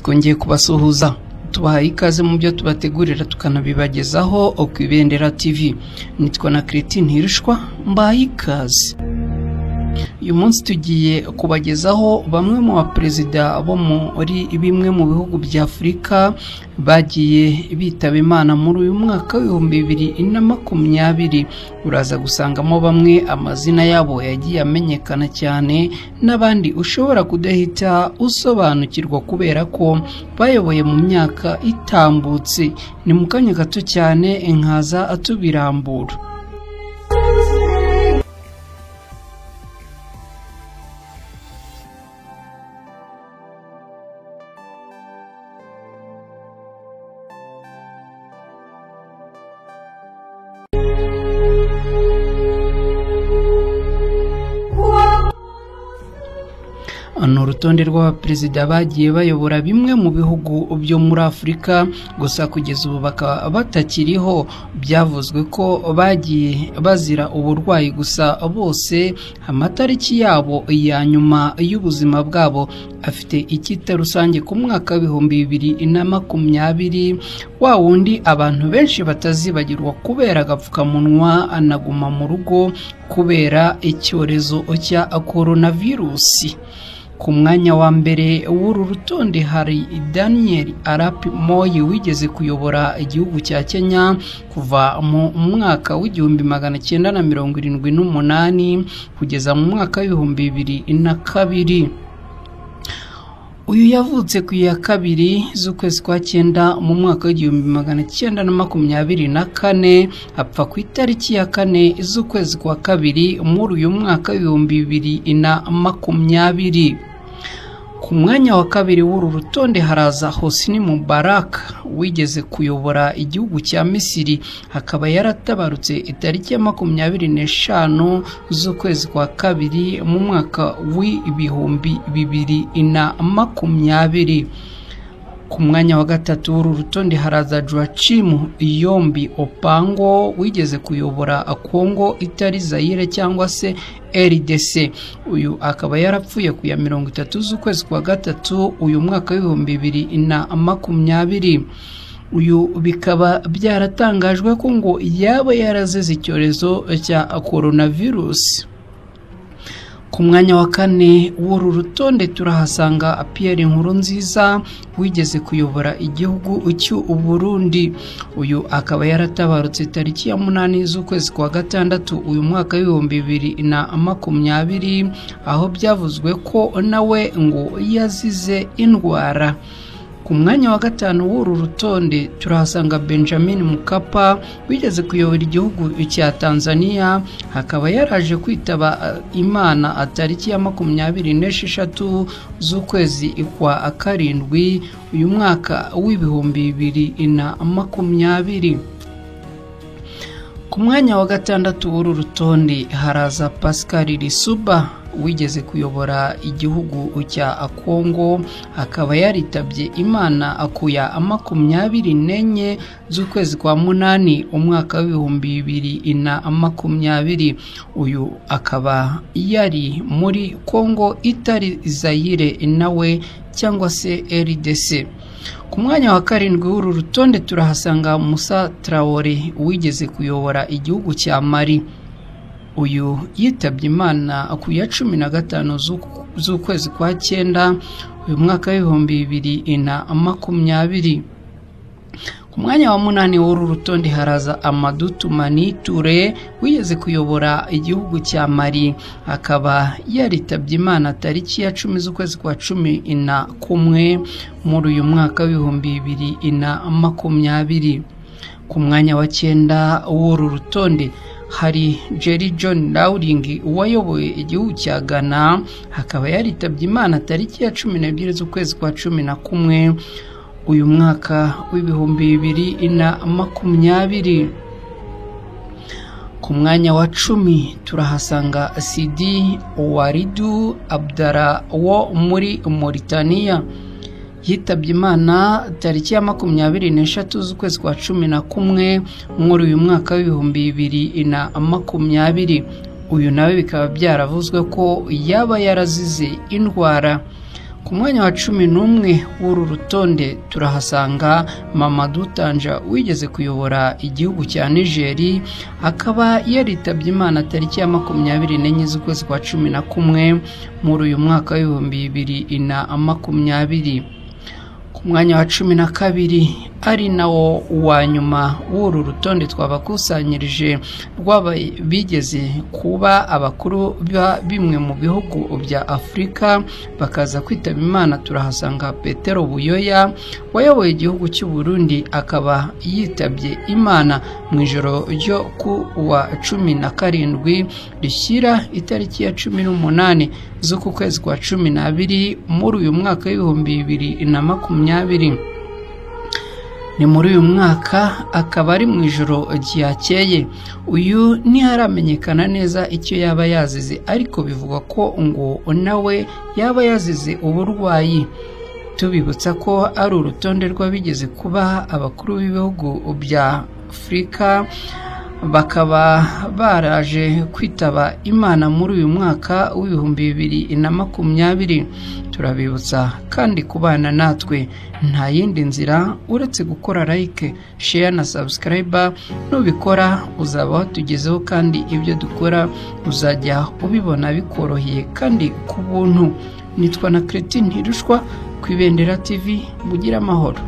twongeye kubasuhuza tubahaye ikaze mu byo tubategurira tukanabibagezaho ku Ibendera TV. Nitwa na Christine Hirishwa, mbahaye ikaze. Uyu munsi tugiye kubagezaho bamwe mu baperezida bo muri bimwe mu bihugu bya Afurika bagiye bitaba Imana muri uyu mwaka wa 2020. Uraza gusangamo bamwe amazina yabo yagiye amenyekana cyane n'abandi ushobora kudahita usobanukirwa kubera ko bayoboye mu myaka itambutse. Ni mu kanya gato cyane nkaza atubirambura. Ano rutonde rw'abaperezida bagiye bayobora bimwe mu bihugu byo muri Afurika, gusa kugeza ubu bakaba batakiriho. Byavuzwe ko bagiye bazira uburwayi, gusa bose amatariki yabo ya nyuma y'ubuzima bwabo afite icyita rusange ku mwaka wa 2020, wa wundi abantu benshi batazibagirwa kubera agapfukamunwa anaguma mu rugo kubera icyorezo cya coronavirus. Ku mwanya wa mbere w'uru rutonde hari Daniel Arap Moi wigeze kuyobora igihugu cya Kenya kuva mu mwaka wa 1978 kugeza mu mwaka wa 2002. Uyu yavutse ku ya kabiri z'ukwezi kwa cyenda mu mwaka wa 1924, apfa ku itariki ya 4 z'ukwezi kwa kabiri muri uyu mwaka wa 2020. Ku mwanya wa kabiri w'uru rutonde haraza Hosni Mubarak wigeze kuyobora igihugu cya Misiri, akaba yaratabarutse itariki ya 25 z'ukwezi kwa kabiri mu mwaka wa 2020. Ku mwanya wa gatatu w'uru rutonde haraza Joachim Yombi Opango wigeze kuyobora Kongo itari Zaire cyangwa se RDC. Uyu akaba yarapfuye ku ya 30 z'ukwezi kwa gatatu uyu mwaka wa 2020. Uyu bikaba byaratangajwe ko ngo yaba yarazize icyorezo cya coronavirus. Ku mwanya wa kane w'uru rutonde turahasanga Pierre Nkurunziza wigeze kuyobora igihugu cy'u Burundi. Uyu akaba yaratabarutse tariki ya 8 z'ukwezi kwa gatandatu uyu mwaka wa 2020, aho byavuzwe ko nawe ngo yazize indwara. Ku mwanya wa gatanu w'uru rutonde turahasanga Benjamin Mkapa wigeze kuyobora igihugu cya Tanzania, akaba yaraje kwitaba Imana tariki ya 26 z'ukwezi kwa karindwi uyu mwaka wa 2020. Ku mwanya wa gatandatu w'uru rutonde haraza Pascal Lissouba wigeze kuyobora igihugu cya Kongo, akaba yaritabye Imana akuya 24 z'ukwezi kwa munani umwaka wa 2020. Uyu akaba yari muri Kongo itari Zaire nawe cyangwa se RDC. Ku mwanya wa karindwi w'uru rutonde turahasanga Moussa Traoré wigeze kuyobora igihugu cya Mali. Uyu yitabye Imana ku ya 15 z'ukwezi kwa cyenda uyu mwaka wa 2020. Ku mwanya wa munani w'uru rutonde haraza Amadou Toumani Touré wigeze kuyobora igihugu cya Mali, akaba yaritabye Imana tariki ya 10 z'ukwezi kwa 11 muri uyu mwaka wa 2020. Ku mwanya wa cyenda w'uru rutonde hari Jerry John Rawling wayoboye igihugu cya Ghana, akaba yaritabye Imana tariki ya 12 z'ukwezi kwa 11 uyu mwaka wa 2020. Ku mwanya wa 10 turahasanga Sidi Ouaridou Abdallah wo muri Mauritania, yitabye Imana tariki ya 23 z'ukwezi kwa 11 muri uyu mwaka wa 2020. Uyu nawe bikaba byaravuzwe ko yaba yarazize indwara. Ku mwanya wa 11 w'uru rutonde turahasanga Mamadou Tanja wigeze kuyobora igihugu cya Niger, akaba yaritabye Imana tariki ya 24 z'ukwezi kwa 11 muri uyu mwaka wa 2020. Ku mwanya wa 12 ari nawo wa nyuma w'uru rutonde twabakusanyirije rwabaye bigeze kuba abakuru bimwe mu bihugu bya Afrika bakaza kwitaba Imana, turahasanga Petero Buyoya wayoboye igihugu cy'u Burundi, akaba yitabye Imana mu ijoro ryo ku wa 17 rishyira itariki ya 18 z'uku kwezi kwa 12 muri uyu mwaka wa 2020. Ni muri uyu mwaka akaba ari mu ijoro ryakeye. Uyu ntiharamenyekana neza icyo yaba yazize, ariko bivugwa ko ngo nawe yaba yazize uburwayi. Tubibutsa ko ari urutonde rw'abigeze kuba abakuru b'ibihugu bya Afrika bakaba baraje kwitaba Imana muri uyu mwaka wa 2020. Turabibutsa kandi kubana natwe nta yindi nzira uretse gukora like, share na subscribe. Nubikora uzaba watugezeho kandi ibyo dukora uzajya ubibona bikoroheye kandi ku buntu. Nitwa na Cretin Ntirushwa ku Ibendera TV. Mugira amahoro.